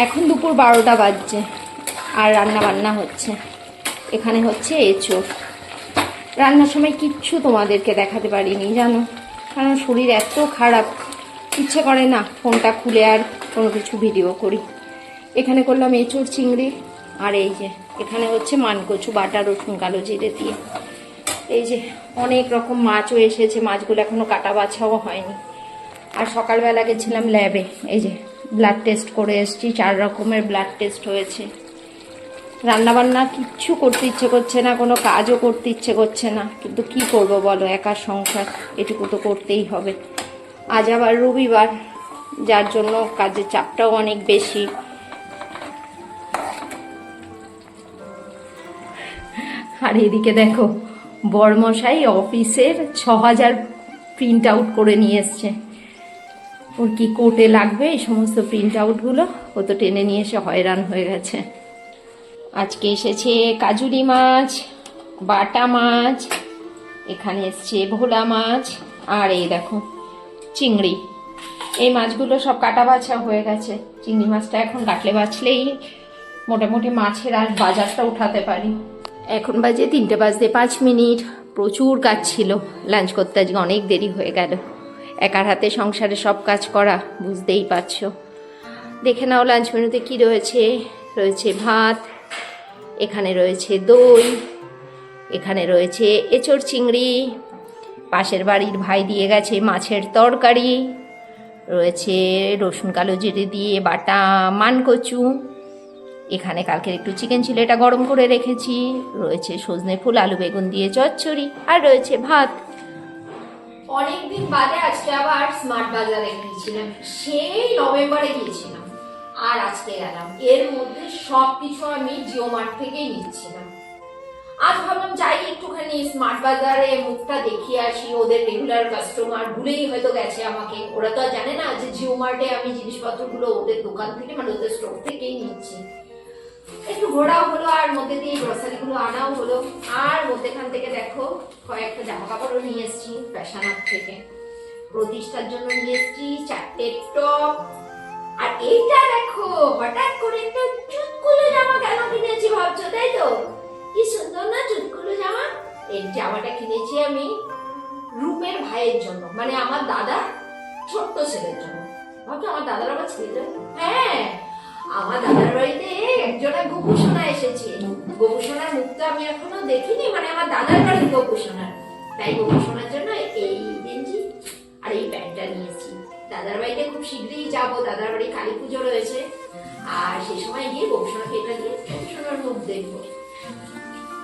এখন দুপুর 12টা বাজছে আর রান্না বান্না হচ্ছে। এখানে হচ্ছে এঁচোড়। রান্নার সময় কিচ্ছু তোমাদেরকে দেখাতে পারিনি জানো, কারণ শরীর এত খারাপ, ইচ্ছে করে না ফোনটা খুলে আর কোনো কিছু ভিডিও করি। এখানে করলাম এঁচোড় চিংড়ি, আর এই যে এখানে হচ্ছে মানকচু বাটা রসুন কালো জিরে দিয়ে। এই যে অনেক রকম মাছও এসেছে, মাছগুলো এখনো কাটা বাছাও হয়নি। আর সকালবেলা গেছিলাম ল্যাবে, এই যে ব্লাড টেস্ট করে এসেছি, 4 রকমের ব্লাড টেস্ট হয়েছে। রান্নাবান্না কিচ্ছু করতে ইচ্ছে করছে না, কোনো কাজও করতে ইচ্ছে করছে না, কিন্তু কি করব বলো, একার সংসার, এটুকু তো করতেই হবে। আজ আবার রবিবার, যার জন্য কাজের চাপটাও অনেক বেশি। আর এদিকে দেখো বড়মশাই অফিসের 6000 প্রিন্ট আউট করে নিয়ে এসছে। ওর কি কোর্টে লাগবে এই সমস্ত প্রিন্ট আউটগুলো, ও তো টেনে নিয়ে এসে হয়রান হয়ে গেছে। আজকে এসেছে কাজুরি মাছ, বাটা মাছ, এখানে এসছে ভোলা মাছ, আর এই দেখো চিংড়ি। এই মাছগুলো সব কাটা বাছা হয়ে গেছে। চিংড়ি মাছটা এখন কাটলে বাছলেই মোটামুটি মাছের আর বাজারটা উঠাতে পারি। এখন বাজে 3:05। প্রচুর কাজ ছিল, লাঞ্চ করতে আজকে অনেক দেরি হয়ে গেল। একার হাতে সংসারে সব কাজ করা, বুঝতেই পারছো। দেখে নাও লাঞ্চ মেনুতে কি রয়েছে। রয়েছে ভাত, এখানে রয়েছে দই, এখানে রয়েছে এঁচোড় চিংড়ি, পাশের বাড়ির ভাই দিয়ে গেছে মাছের তরকারি, রয়েছে রসুন কালো জিরে দিয়ে বাটা মানকচু, এখানে কালকের একটু চিকেন ছিল এটা গরম করে রেখেছি, রয়েছে সজনে ফুল আলু বেগুন দিয়ে চচ্চড়ি, আর রয়েছে ভাত। অনেকদিন বাদে আজকে আবার স্মার্ট বাজারে গিয়েছিলাম, সেই নভেম্বরে গিয়েছিলাম আর আজকে গেলাম। এর মধ্যে সবকিছু আমি জিও মার্ট থেকেই নিচ্ছিলাম। আজ ভাবলাম যাই একটুখানি স্মার্ট বাজারে মুখটা দেখিয়ে আসি, ওদের রেগুলার কাস্টমার ভুলেই হয়তো গেছে আমাকে, ওরা তো আর জানে না যে জিও মার্টে আমি জিনিসপত্রগুলো ওদের দোকান থেকে মানে ওদের স্টোর থেকেই নিচ্ছি। একটু ঘোরাও হলো আর মধ্যে দিয়ে গ্রসারিগুলো আনাও হলো। আর মধ্যেখান থেকে দেখো কয়েকটা জামা কাপড়ও নিয়ে এসেছি ফ্যাশন আর্ট থেকে, প্রতিষ্ঠার জন্য নিয়ে এসেছি 4টে টপ। আর এইটা দেখো হঠাৎ করে একটা চুটকুলো জামা কেন কিনেছি ভাবছো, তাই তো? কি সুন্দর না চুটকুলো জামা। এই জামাটা কিনেছি আমি রূপের ভাইয়ের জন্য, মানে আমার দাদা ছোট্ট ছেলের জন্য। ভাবছো আমার দাদার আবার ছেলে? হ্যাঁ, আমার দাদার বাড়িতে একজনের গোপুসোনা এসেছে। গোপুসোনার মুখটা আমি এখনো দেখিনি, মানে আমার দাদার বাড়ির গোপুসোনার। তাই গোপুসোনার জন্য এই গেঞ্জি আর এই প্যান্টটা নিয়েছি। দাদার বাড়িতে খুব শীঘ্রই যাবো, দাদার বাড়ি কালী পুজো রয়েছে, আর সেই সময় গিয়ে গোপুসোনাকে এটা দিয়ে গোপুসোনার মুখ দেখবো।